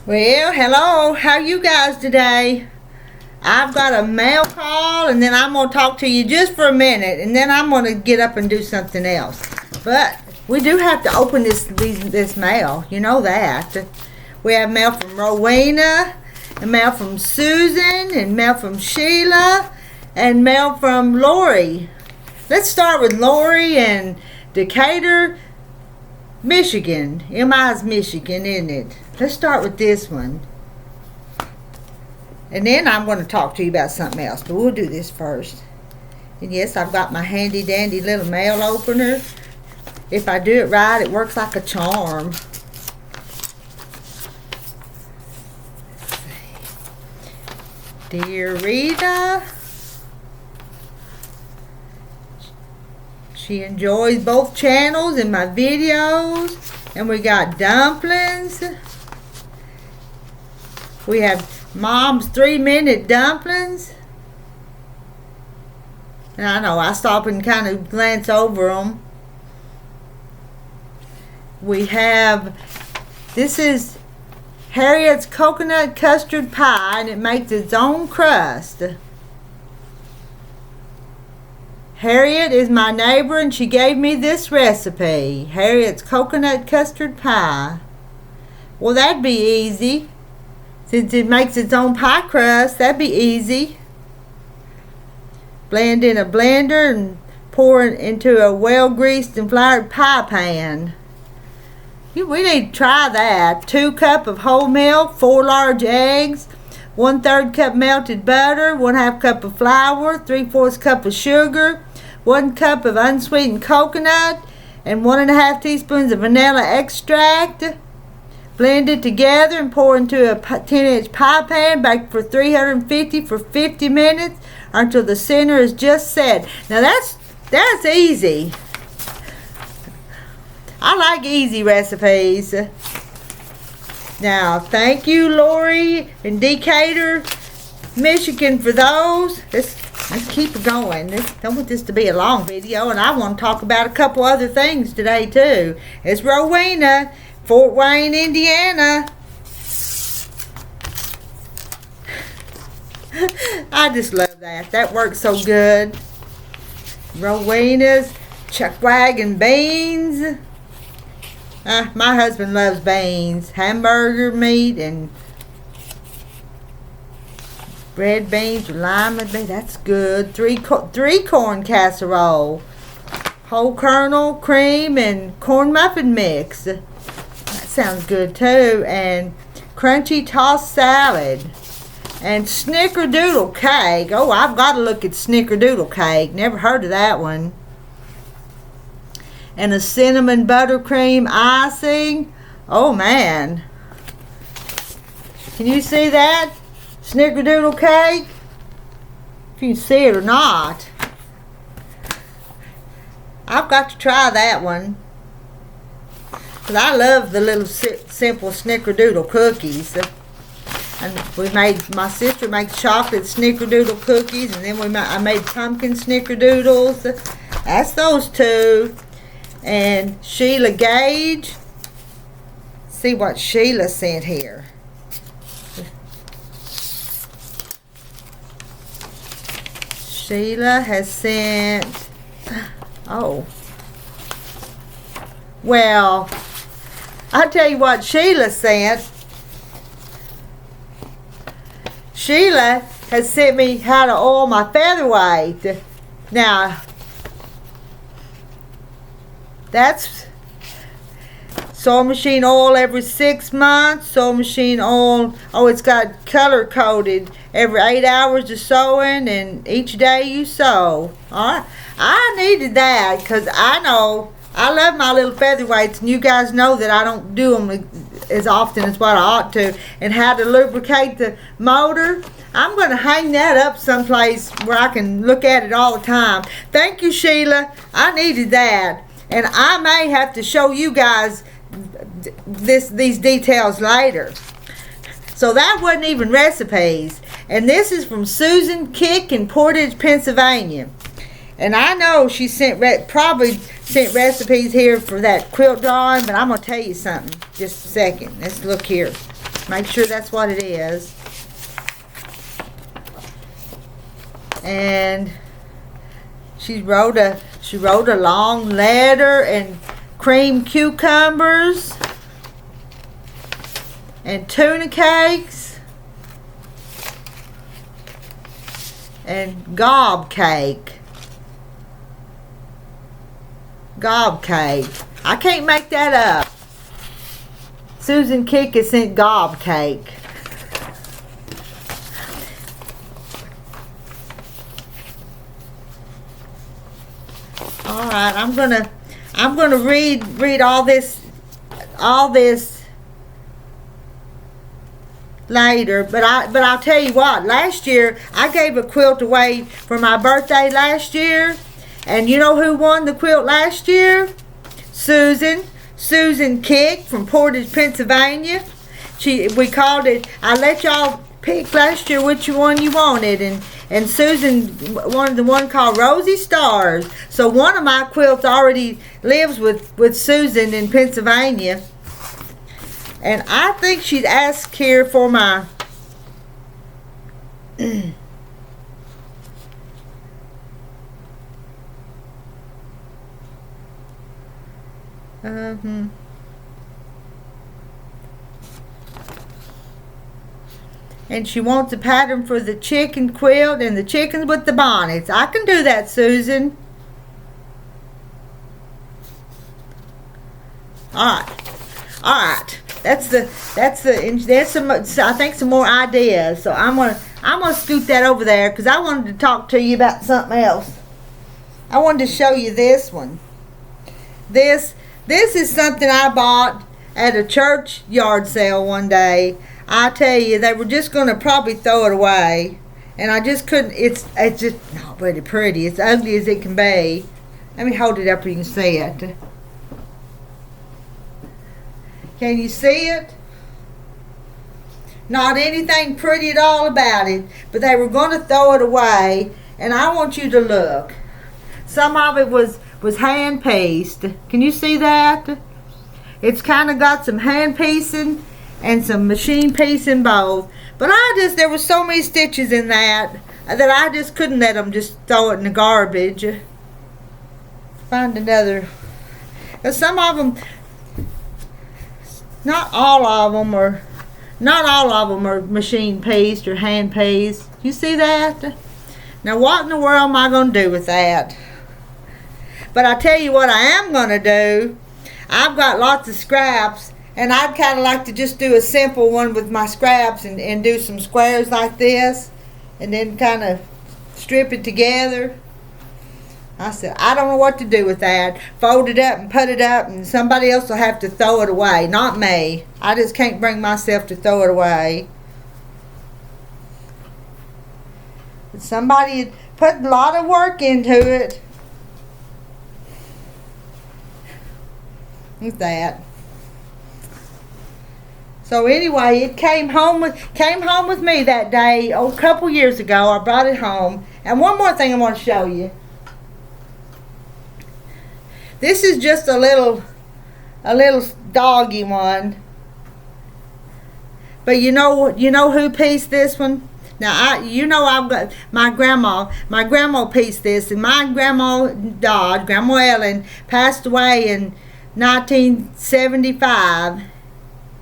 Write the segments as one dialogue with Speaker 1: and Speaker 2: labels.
Speaker 1: Well, hello. How you guys today? I've got a mail call, and then I'm going to talk to you just for a minute, and then I'm going to get up and do something else. But we do have to open this mail. You know that. We have mail from Rowena, and mail from Susan, and mail from Sheila, and mail from Lori. Let's start with Lori in Decatur, Michigan. M.I.'s Michigan, isn't it? Let's start with this one. And then I'm going to talk to you about something else. But we'll do this first. And yes, I've got my handy dandy little mail opener. If I do it right, it works like a charm. Let's see. Dear Rita. She enjoys both channels and my videos. And we got dumplings. We have Mom's 3-minute dumplings. And I know I stop and kind of glance over them. We have, this is Harriet's coconut custard pie, and it makes its own crust. Harriet is my neighbor, and she gave me this recipe. Harriet's coconut custard pie. Well, that'd be easy. Since it makes its own pie crust, that'd be easy. Blend in a blender and pour it into a well-greased and floured pie pan. We need to try that. 2 cups of whole milk, 4 large eggs, 1/3 cup melted butter, 1/2 cup of flour, 3/4 cup of sugar, 1 cup of unsweetened coconut, and 1½ teaspoons of vanilla extract. Blend it together and pour into a 10-inch pie pan. Bake for 350 for 50 minutes until the center is just set. Now that's easy. I like easy recipes. Now, thank you, Lori in Decatur, Michigan, for those. Let's keep it going. Don't want this to be a long video, and I want to talk about a couple other things today too. It's Rowena, Fort Wayne, Indiana. I just love that. That works so good. Rowena's chuck wagon beans. My husband loves beans. Hamburger meat and red beans, lima beans. That's good. Three corn casserole. Whole kernel, cream, and corn muffin mix. That sounds good too. And crunchy tossed salad. And snickerdoodle cake. Oh, I've got to look at snickerdoodle cake. Never heard of that one. And a cinnamon buttercream icing. Oh man. Can you see that? Snickerdoodle cake? If you can see it or not. I've got to try that one. Because I love the little simple snickerdoodle cookies. And my sister makes chocolate snickerdoodle cookies. And then I made pumpkin snickerdoodles. That's those two. And Sheila Gage. See what Sheila sent here. Sheila has sent, oh, well, I'll tell you what Sheila sent. Sheila has sent me how to oil my featherweight. Now, that's sewing machine oil every 6 months. Sewing machine oil, oh, it's got color coded. Every 8 hours of sewing, and each day you sew. Alright, I needed that because I know I love my little featherweights, and you guys know that I don't do them as often as what I ought to. And how to lubricate the motor. I'm going to hang that up someplace where I can look at it all the time. Thank you, Sheila. I needed that. And I may have to show you guys these details later. So that wasn't even recipes. And this is from Susan Kick in Portage, Pennsylvania. And I know she probably sent recipes here for that quilt drawing, but I'm going to tell you something. Just a second. Let's look here. Make sure that's what it is. And she wrote a long letter and cream cucumbers and tuna cakes and gob cake. Gob cake. I can't make that up. Susan Kick has sent gob cake. All right, I'm gonna read all this later, but I'll tell you what. Last year I gave a quilt away for my birthday last year, and you know who won the quilt last year? Susan Kick from Portage, Pennsylvania. We called it. I let y'all pick last year which one you wanted, and Susan wanted the one called Rosy Stars. So one of my quilts already lives with Susan in Pennsylvania. And I think she'd asked here for my and she wants a pattern for the chicken quilt and the chickens with the bonnets. I can do that, Susan. All right. There's some, I think, some more ideas. So I'm gonna scoot that over there because I wanted to talk to you about something else. I wanted to show you this one. This is something I bought at a church yard sale one day. I tell you, they were just gonna probably throw it away, and I just couldn't. It's just not really pretty. It's ugly as it can be. Let me hold it up so you can see it. Can you see it? Not anything pretty at all about it, but they were going to throw it away, and I want you to look. Some of it was hand pieced. Can you see that? It's kind of got some hand piecing and some machine piecing both. But there was so many stitches in that I just couldn't let them just throw it in the garbage. Find another. Some of them. Not all of them are machine pieced or hand pieced. You see that? Now what in the world am I going to do with that? But I tell you what I am going to do. I've got lots of scraps, and I'd kind of like to just do a simple one with my scraps and do some squares like this, and then kind of strip it together. I said, I don't know what to do with that. Fold it up and put it up, and somebody else will have to throw it away, not me. I just can't bring myself to throw it away. But somebody had put a lot of work into it. Look at that. So anyway, it came home with me that day, a couple years ago. I brought it home. And one more thing I want to show you. This is just a little doggy one. But you know who pieced this one? Now I've got my grandma pieced this, and my grandma died. Grandma Ellen passed away in 1975,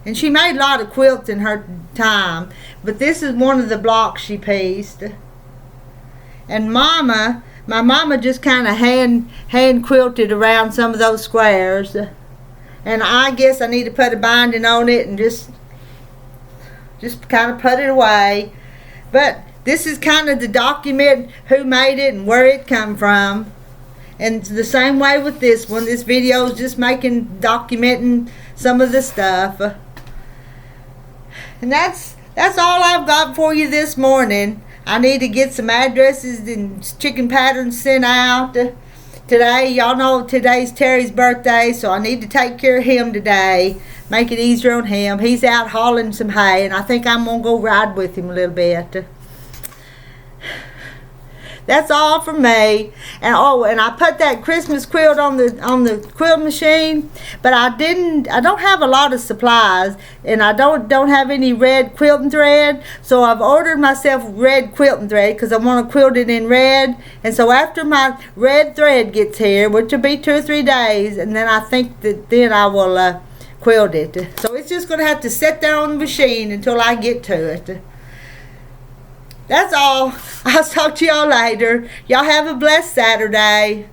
Speaker 1: and she made a lot of quilts in her time. But this is one of the blocks she pieced. And my mama just kind of hand quilted around some of those squares, and I guess I need to put a binding on it and just kind of put it away. But this is kind of to document who made it and where it come from. And the same way with this one. This video is just documenting some of the stuff. And that's all I've got for you this morning. I need to get some addresses and chicken patterns sent out today. Y'all know today's Terry's birthday, so I need to take care of him today. Make it easier on him. He's out hauling some hay, and I think I'm going to go ride with him a little bit. That's all for me. And and I put that Christmas quilt on the quilt machine, but I don't have a lot of supplies, and I don't have any red quilting thread, so I've ordered myself red quilting thread because I want to quilt it in red. And so after my red thread gets here, which will be 2 or 3 days, and then I think that then I will quilt it. So it's just going to have to sit there on the machine until I get to it. That's all. I'll talk to y'all later. Y'all have a blessed Saturday.